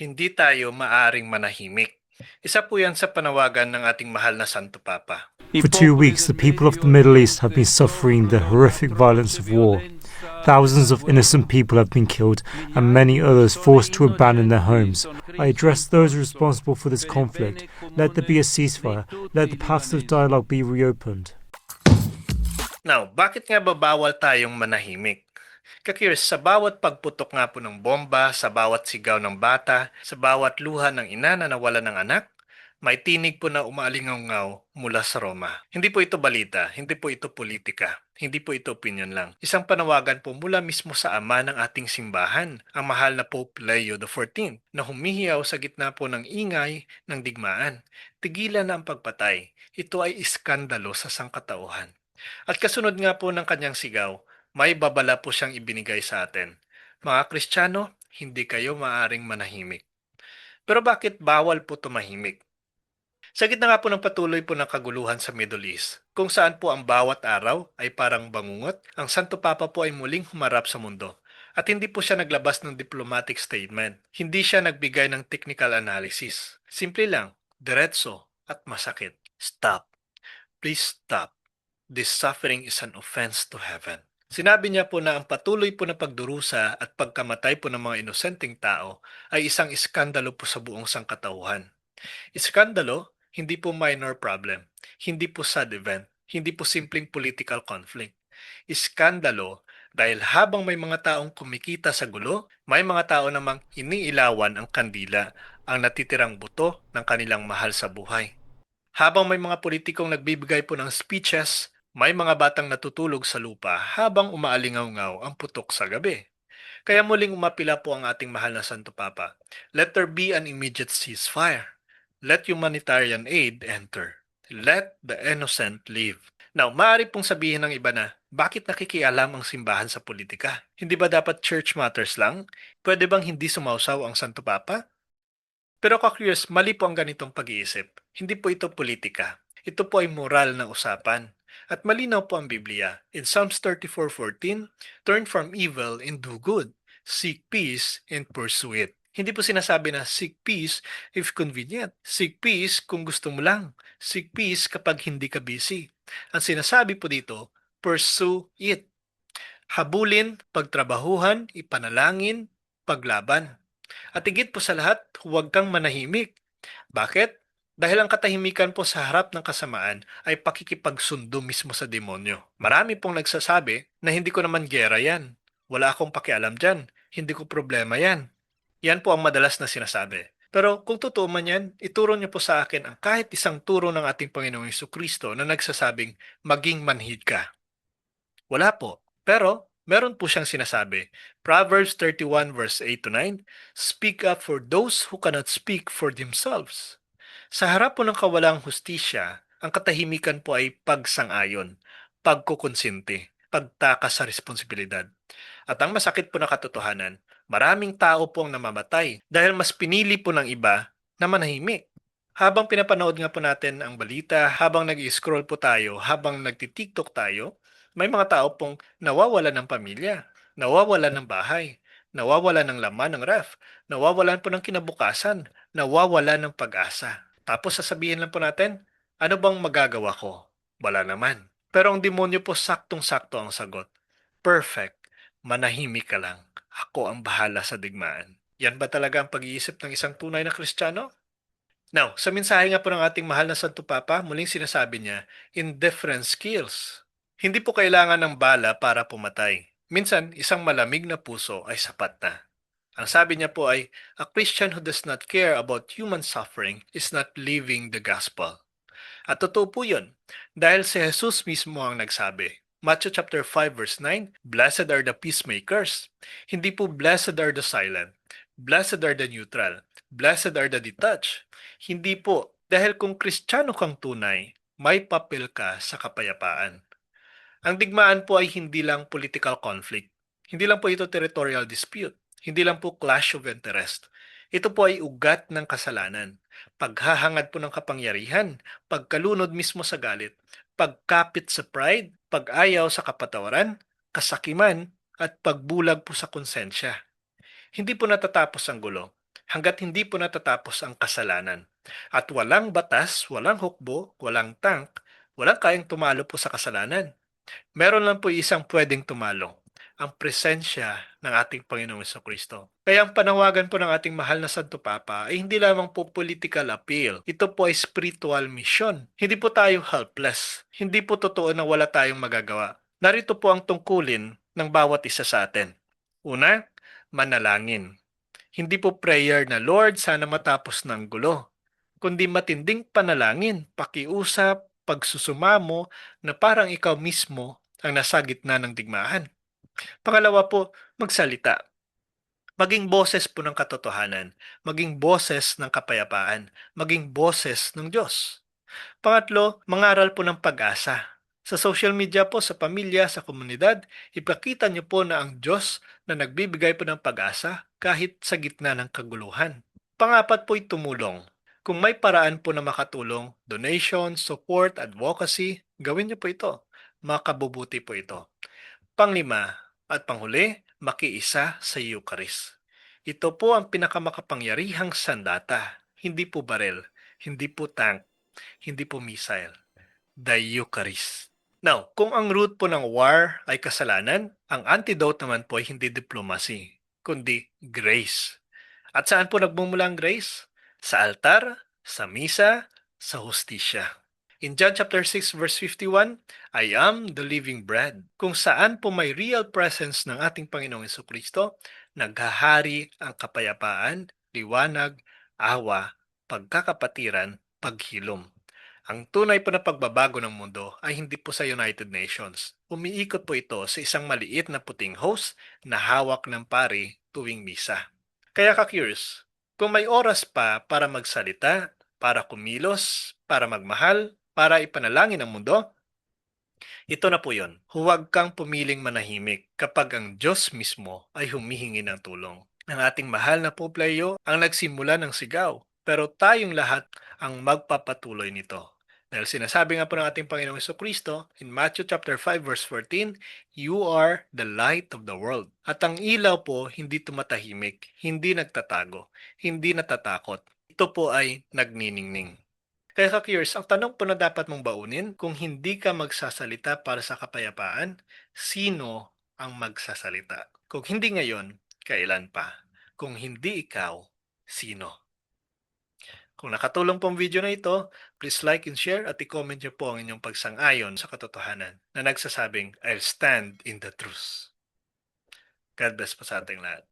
Hindi tayo maaring manahimik. Isa po yan sa panawagan ng ating mahal na Santo Papa. For 2 weeks, the people of the Middle East have been suffering the horrific violence of war. Thousands of innocent people have been killed and many others forced to abandon their homes. I address those responsible for this conflict. Let there be a ceasefire. Let the paths of dialogue be reopened. Now, bakit nga ba bawal tayong manahimik? Kakurious, sa bawat pagputok nga po ng bomba, sa bawat sigaw ng bata, sa bawat luha ng ina na nawala ng anak, may tinig po na umaalingaw mula sa Roma. Hindi po ito balita, hindi po ito politika, hindi po ito opinion lang. Isang panawagan po mula mismo sa ama ng ating simbahan, ang mahal na Pope Leo XIV, na humihiyaw sa gitna po ng ingay ng digmaan. Tigilan na ang pagpatay. Ito ay iskandalo sa sangkatauhan. At kasunod nga po ng kanyang sigaw, may babala po siyang ibinigay sa atin. Mga Kristiyano, hindi kayo maaring manahimik. Pero bakit bawal po tumahimik? Sa gitna nga po ng patuloy po ng kaguluhan sa Middle East, kung saan po ang bawat araw ay parang bangungot, ang Santo Papa po ay muling humarap sa mundo. At hindi po siya naglabas ng diplomatic statement. Hindi siya nagbigay ng technical analysis. Simple lang, diretso at masakit. Stop. Please stop. This suffering is an offense to heaven. Sinabi niya po na ang patuloy po na pagdurusa at pagkamatay po ng mga inosenteng tao ay isang iskandalo po sa buong sangkatauhan. Iskandalo, hindi po minor problem, hindi po sad event, hindi po simpleng political conflict. Iskandalo dahil habang may mga taong kumikita sa gulo, may mga tao namang iniilawan ang kandila, ang natitirang buto ng kanilang mahal sa buhay. Habang may mga politikong nagbibigay po ng speeches, may mga batang natutulog sa lupa habang umaalingaw-ngaw ang putok sa gabi. Kaya muling umapila po ang ating mahal na Santo Papa. Let there be an immediate ceasefire. Let humanitarian aid enter. Let the innocent live. Now, maaari pong sabihin ng iba na, bakit nakikialam ang simbahan sa politika? Hindi ba dapat church matters lang? Pwede bang hindi sumausaw ang Santo Papa? Pero kakurious, mali po ang ganitong pag-iisip. Hindi po ito politika. Ito po ay moral na usapan. At malinaw po ang Biblia. In Psalms 34:14, turn from evil and do good. Seek peace and pursue it. Hindi po sinasabi na seek peace if convenient. Seek peace kung gusto mo lang. Seek peace kapag hindi ka busy. Ang sinasabi po dito, pursue it. Habulin, pagtrabahuhan, ipanalangin, paglaban. At higit po sa lahat, huwag kang manahimik. Bakit? Dahil ang katahimikan po sa harap ng kasamaan ay pakikipagsundo mismo sa demonyo. Marami pong nagsasabi na hindi ko naman gera yan. Wala akong pakialam dyan. Hindi ko problema yan. Yan po ang madalas na sinasabi. Pero kung totoo man yan, ituro niyo po sa akin ang kahit isang turo ng ating Panginoong Jesucristo na nagsasabing maging manhid ka. Wala po. Pero meron po siyang sinasabi. Proverbs 31 verse 8 to 9, speak up for those who cannot speak for themselves. Sa harap po ng kawalang hustisya, ang katahimikan po ay pagsang-ayon, pagkukonsinti, pagtakas sa responsibilidad. At ang masakit po na katotohanan, maraming tao po ang namamatay dahil mas pinili po ng iba na manahimik. Habang pinapanood nga po natin ang balita, habang nag-scroll po tayo, habang nagti-TikTok tayo, may mga tao pong nawawalan ng pamilya, nawawalan ng bahay, nawawalan ng laman ng ref, nawawalan po ng kinabukasan, nawawalan ng pag-asa. Tapos sasabihin lang po natin, ano bang magagawa ko? Wala naman. Pero ang demonyo po saktong-sakto ang sagot. Perfect. Manahimik ka lang. Ako ang bahala sa digmaan. Yan ba talaga ang pag-iisip ng isang tunay na Kristiyano? Now, sa mensahe nga po ng ating mahal na Santo Papa, muling sinasabi niya, indifference kills. Hindi po kailangan ng bala para pumatay. Minsan, isang malamig na puso ay sapat na. Ang sabi niya po ay, a Christian who does not care about human suffering is not living the gospel. At totoo po yun, dahil si Jesus mismo ang nagsabi. Matthew chapter 5 verse 9, blessed are the peacemakers. Hindi po blessed are the silent. Blessed are the neutral. Blessed are the detached. Hindi po, dahil kung Kristiyano kang tunay, may papel ka sa kapayapaan. Ang digmaan po ay hindi lang political conflict. Hindi lang po ito territorial dispute. Hindi lang po clash of interest. Ito po ay ugat ng kasalanan. Paghahangad po ng kapangyarihan, pagkalunod mismo sa galit, pagkapit sa pride, pag-ayaw sa kapatawaran, kasakiman, at pagbulag po sa konsensya. Hindi po natatapos ang gulo hanggat hindi po natatapos ang kasalanan. At walang batas, walang hukbo, walang tank, walang kayang tumalo po sa kasalanan. Meron lang po isang pwedeng tumalo, ang presensya ng ating Panginoong Kristo. Kaya ang panawagan po ng ating mahal na Santo Papa ay hindi lamang po political appeal. Ito po ay spiritual mission. Hindi po tayo helpless. Hindi po totoo na wala tayong magagawa. Narito po ang tungkulin ng bawat isa sa atin. Una, manalangin. Hindi po prayer na, Lord, sana matapos ng gulo, kundi matinding panalangin, pakiusap, pagsusumamo na parang ikaw mismo ang nasa gitna ng digmaan. Pangalawa po, magsalita. Maging boses po ng katotohanan, maging boses ng kapayapaan, maging boses ng Diyos. Pangatlo, mangaral po ng pag-asa. Sa social media po, sa pamilya, sa komunidad, ipakita niyo po na ang Diyos na nagbibigay po ng pag-asa kahit sa gitna ng kaguluhan. Pangapat po'y tumulong. Kung may paraan po na makatulong, donation, support, advocacy, gawin niyo po ito. Makabubuti po ito. Panglima at panghuli, makiisa sa Eucharist. Ito po ang pinakamakapangyarihang sandata, hindi po barel, hindi po tank, hindi po missile, the Eucharist. Now, kung ang root po ng war ay kasalanan, ang antidote naman po ay hindi diplomacy, kundi grace. At saan po nagmumula ang grace? Sa altar, sa misa, sa hostisya. In John chapter 6 verse 51, I am the living bread. Kung saan po may real presence ng ating Panginoong Kristo, naghahari ang kapayapaan, liwanag, awa, pagkakapatiran, paghilom. Ang tunay po na pagbabago ng mundo ay hindi po sa United Nations. Umiikot po ito sa isang maliit na puting host na hawak ng pari tuwing misa. Kaya ka-curious, kung may oras pa para magsalita, para kumilos, para magmahal, para ipanalangin ang mundo, ito na po yun. Huwag kang pumiling manahimik kapag ang Diyos mismo ay humihingi ng tulong. Ang ating mahal na Poplayo ang nagsimula ng sigaw, pero tayong lahat ang magpapatuloy nito. Dahil sinasabi nga po ng ating Panginoong Kristo in Matthew chapter 5 verse 14, You are the light of the world. At ang ilaw po hindi tumatahimik, hindi nagtatago, hindi natatakot. Ito po ay nagniningning. Kaya ka-curious, ang tanong po na dapat mong baunin, kung hindi ka magsasalita para sa kapayapaan, sino ang magsasalita? Kung hindi ngayon, kailan pa? Kung hindi ikaw, sino? Kung nakatulong po ang video na ito, please like and share at i-comment niyo po ang inyong pagsang-ayon sa katotohanan na nagsasabing, I'll stand in the truth. God bless po sa ating lahat.